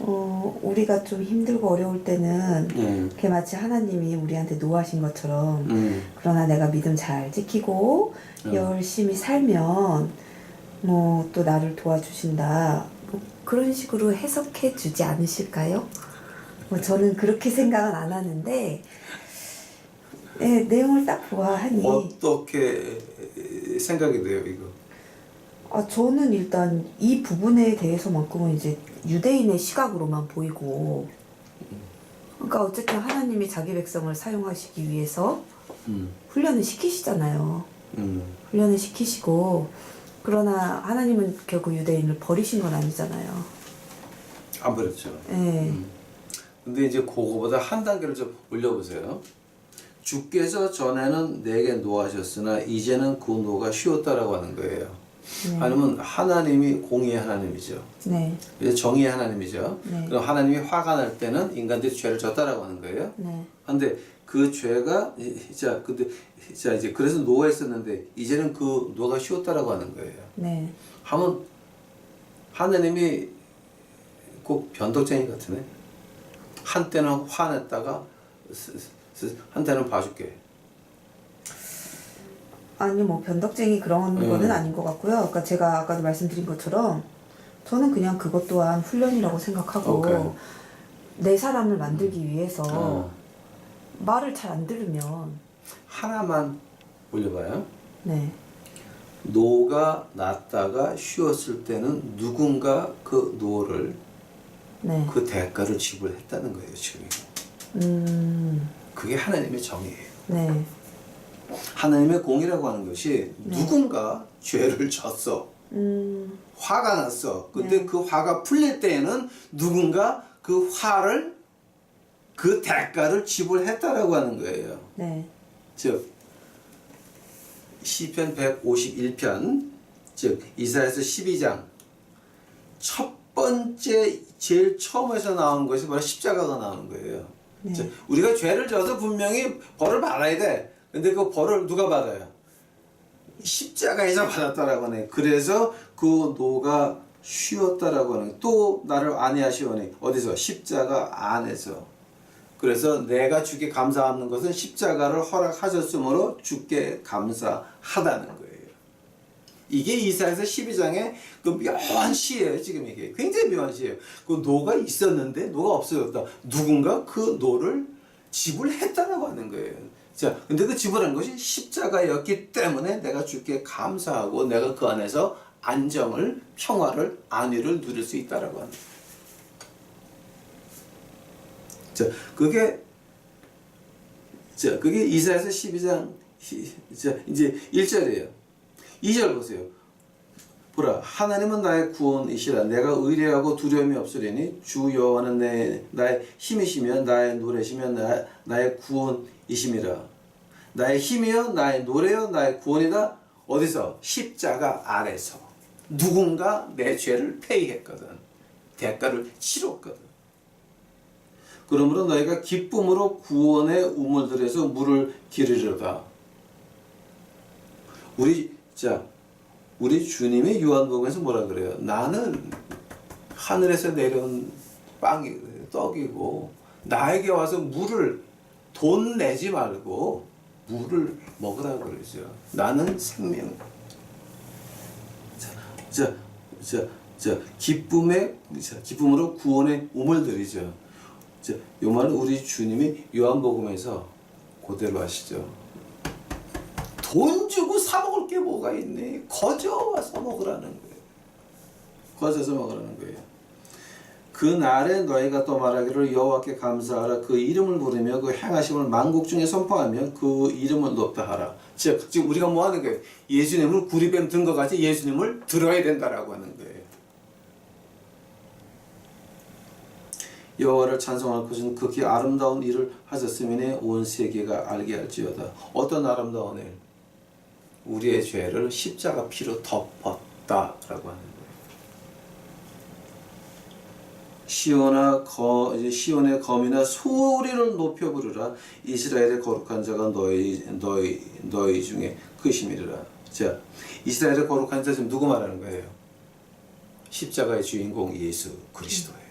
Speaker 2: 우리가 좀 힘들고 어려울 때는 이렇게 마치 하나님이 우리한테 노하신 것처럼 그러나 내가 믿음 잘 지키고 열심히 살면 뭐 또 나를 도와주신다. 뭐 그런 식으로 해석해 주지 않으실까요? 뭐 저는 그렇게 생각은 안 하는데 네, 내용을 딱 보아하니
Speaker 1: 어떻게 생각이 돼요 이거?
Speaker 2: 저는 일단 이 부분에 대해서만큼은 이제 유대인의 시각으로만 보이고, 그러니까 어쨌든 하나님이 자기 백성을 사용하시기 위해서 훈련을 시키시잖아요. 훈련을 시키시고, 그러나 하나님은 결국 유대인을 버리신 건 아니잖아요.
Speaker 1: 안 버렸죠.
Speaker 2: 네.
Speaker 1: 근데 이제 그거보다 한 단계를 좀 올려보세요. 주께서 전에는 내게 노하셨으나 이제는 그 노가 쉬었다라고 하는 거예요.
Speaker 2: 네.
Speaker 1: 아니면 하나님이 공의의 하나님이죠.
Speaker 2: 네.
Speaker 1: 정의의 하나님이죠.
Speaker 2: 네.
Speaker 1: 그럼 하나님이 화가 날 때는 인간들이 죄를 졌다라고 하는 거예요.
Speaker 2: 네.
Speaker 1: 근데 그 죄가 이제 그래서 노가 있었는데 이제는 그 노가 쉬었다라고 하는 거예요.
Speaker 2: 네.
Speaker 1: 하면 하나님이 꼭 변덕쟁이 같으네. 한때는 화냈다가 한때는 봐줄게.
Speaker 2: 아니 뭐 변덕쟁이 그런 거는 아닌 것 같고요. 그러니까 제가 아까도 말씀드린 것처럼 저는 그냥 그것 또한 훈련이라고 생각하고
Speaker 1: 오케이.
Speaker 2: 내 사람을 만들기 위해서 말을 잘 안 들으면
Speaker 1: 하나만 올려봐요.
Speaker 2: 네.
Speaker 1: 노가 났다가 쉬었을 때는 누군가 그 노를
Speaker 2: 네.
Speaker 1: 그 대가를 지불했다는 거예요 지금. 그게 하나님의 정의예요.
Speaker 2: 네.
Speaker 1: 하나님의 공이라고 하는 것이
Speaker 2: 네.
Speaker 1: 누군가 죄를 졌어. 화가 났어. 근데
Speaker 2: 네.
Speaker 1: 그 화가 풀릴 때에는 누군가 그 화를 그 대가를 지불했다라고 하는 거예요.
Speaker 2: 네.
Speaker 1: 즉 시편 151편 즉 이사야서 12장 첫 번째 제일 처음에서 나온 것이 바로 십자가가 나오는 거예요.
Speaker 2: 네.
Speaker 1: 즉, 우리가 죄를 져서 분명히 벌을 받아야 돼. 근데 그 벌을 누가 받아요? 십자가에서 받았다라고 하네. 그래서 그 노가 쉬었다라고 하는. 또 나를 아니하시오니 어디서? 십자가 안에서. 그래서 내가 주께 감사하는 것은 십자가를 허락하셨으므로 주께 감사하다는 거예요. 이게 이사야서 12장의 그 묘한 시예요. 지금 이게 굉장히 묘한 시예요. 그 노가 있었는데 노가 없어졌다. 누군가 그 노를 지불했다라고 하는 거예요. 자, 근데 그 지불한 것이 십자가였기 때문에 내가 주께 감사하고 내가 그 안에서 안정을, 평화를, 안위를 누릴 수 있다라고 하는 거예요. 자, 그게 이사야서 12장 이제 1절이에요. 2절 보세요. 보라, 하나님은 나의 구원이시라. 내가 의뢰하고 두려움이 없으리니 주 여호와는 나의 힘이시며 나의 노래시며 나의 구원이심이라. 나의 힘이여 나의 노래여 나의 구원이다. 어디서? 십자가 아래서. 누군가 내 죄를 페이했거든. 대가를 치렀거든. 그러므로 너희가 기쁨으로 구원의 우물들에서 물을 기르려다. 우리 주님의 요한복음에서 뭐라 그래요? 나는 하늘에서 내려온 빵이 떡이고 나에게 와서 물을 돈 내지 말고 물을 먹으라 그러죠. 나는 생명. 기쁨으로 구원의 우물들이죠. 요 말은 우리 주님이 요한복음에서 그대로 하시죠. 돈 주고 사 먹을 게 뭐가 있네. 거저 와서 먹으라는 거예요. 거저서 먹으라는 거예요. 그 날에 너희가 또 말하기를 여호와께 감사하라. 그 이름을 부르며 그 행하심을 만국 중에 선포하며 그 이름을 높다 하라. 지금 우리가 뭐 하는 거예요? 예수님을 구리뱀 든 것 같이 예수님을 들어야 된다라고 하는 거예요. 여호와를 찬송할 것은 극히 아름다운 일을 하셨으니 온 세계가 알게 할지어다. 어떤 아름다운 일? 우리의 죄를 십자가 피로 덮었다라고 하는 거예요. 시온의 검이나 소리를 높여 부르라. 이스라엘의 거룩한 자가 너희 중에 크심이라. 자, 이스라엘의 거룩한 자 지금 누구 말하는 거예요? 십자가의 주인공 예수 그리스도예요.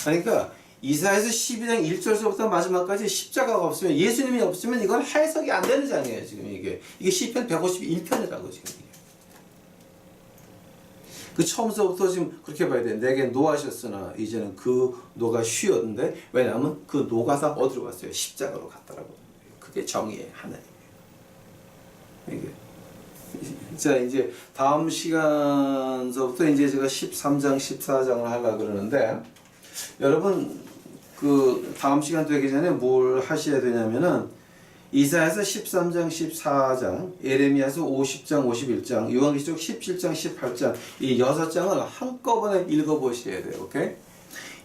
Speaker 1: 그러니까 이사야서 12장 1절서부터 마지막까지 십자가가 없으면, 예수님이 없으면 이건 해석이 안 되는 장이에요. 지금 이게 시편 151편이라고 지금. 그 처음서부터 지금 그렇게 봐야 돼. 내게 노하셨으나 이제는 그 노가 쉬었는데, 왜냐하면 그 노가 다 어디로 갔어요? 십자가로 갔다라고. 그게 정의의 하나님이에요. 이게. 자, 이제 다음 시간서부터 이제 제가 13장, 14장을 하려고 그러는데, 여러분 그 다음 시간 되기 전에 뭘 하셔야 되냐면은 이사야서 13장, 14장, 예레미야서 50장, 51장, 요한계시록 17장, 18장 이 6장을 한꺼번에 읽어보셔야 돼요. 오케이?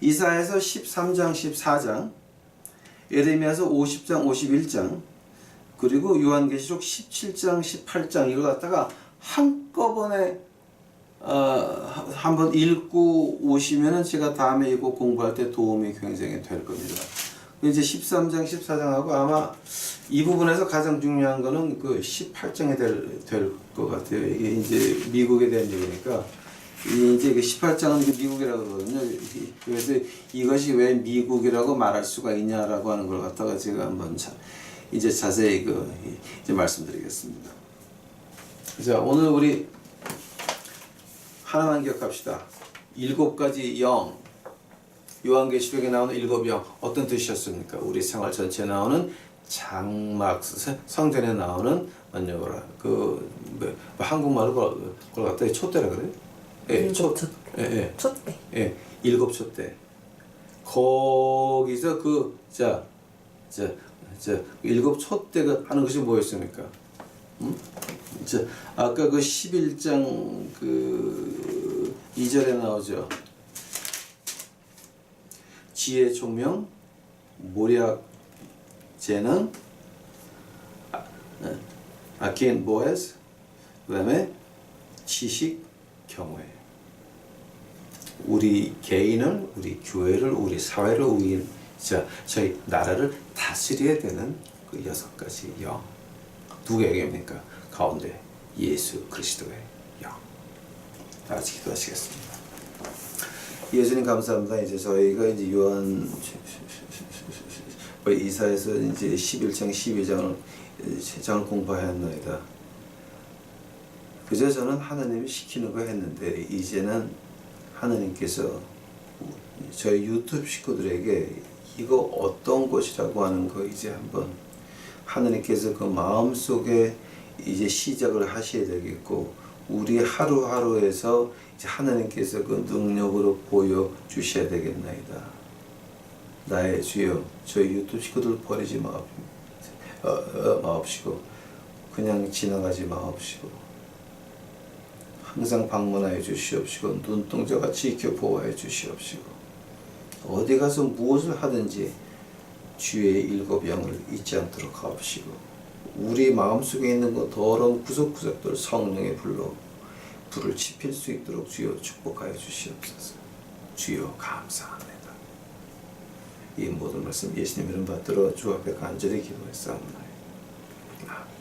Speaker 1: 이사야서 13장, 14장, 예레미야서 50장, 51장, 그리고 요한계시록 17장, 18장 이걸 갖다가 한꺼번에 한번 읽고 오시면은 제가 다음에 이거 공부할 때 도움이 굉장히 될 겁니다. 이제 13장, 14장하고 아마 이 부분에서 가장 중요한 거는 그 18장이 될 것 같아요. 이게 이제 미국에 대한 얘기니까. 이제 18장은 미국이라고 그러거든요. 그래서 이것이 왜 미국이라고 말할 수가 있냐라고 하는 걸 갖다가 제가 한번 이제 자세히 이제 말씀드리겠습니다. 자, 오늘 우리 하나만 기억합시다. 7가지 영. 요한계시록에 나오는 7영 어떤 뜻이었습니까? 우리 생활 전체에 나오는 장막, 성전에 나오는 뭐라 한국말로 그걸 갖다 촛대라 그래요? 예, 촛대. 예, 7 촛대. 거기서 7 촛대가 하는 것이 뭐였습니까? 자, 아까 그 11장 2절에 나오죠. 지혜, 총명, 모략, 재능, 아킨, 보에스, 그 다음에 지식, 경외. 우리 개인을, 우리 교회를, 우리 사회를, 저희 나라를 다스려야 되는 그 6가지 영. 누구에게입니까? 가운데 예수 그리스도의 영. 다 같이 기도하시겠습니다. 예수님 감사합니다. 이제 저희가 이제 이사야서 이제 11장, 12장을 공부하였나이다. 그저 저는 하나님이 시키는 거 했는데 이제는 하나님께서 저희 유튜브 식구들에게 이거 어떤 것이라고 하는 거 이제 한번 하나님께서 그 마음속에 이제 시작을 하셔야 되겠고, 우리 하루하루에서 이제 하나님께서 그 능력으로 보여주셔야 되겠나이다. 나의 주여, 저희 유튜브 식구들 버리지 마옵시고 그냥 지나가지 마옵시고 항상 방문하여 주시옵시고 눈동자가 지켜보호해 주시옵시고 어디 가서 무엇을 하든지 주의 7영을 잊지 않도록 하옵시고 우리 마음속에 있는 그 더러운 구석구석들 성령의 불로 불을 지필 수 있도록 주여 축복하여 주시옵소서. 주여 감사합니다. 이 모든 말씀 예수님 이름 받들어 주 앞에 간절히 기도했사옵나이다. 아멘.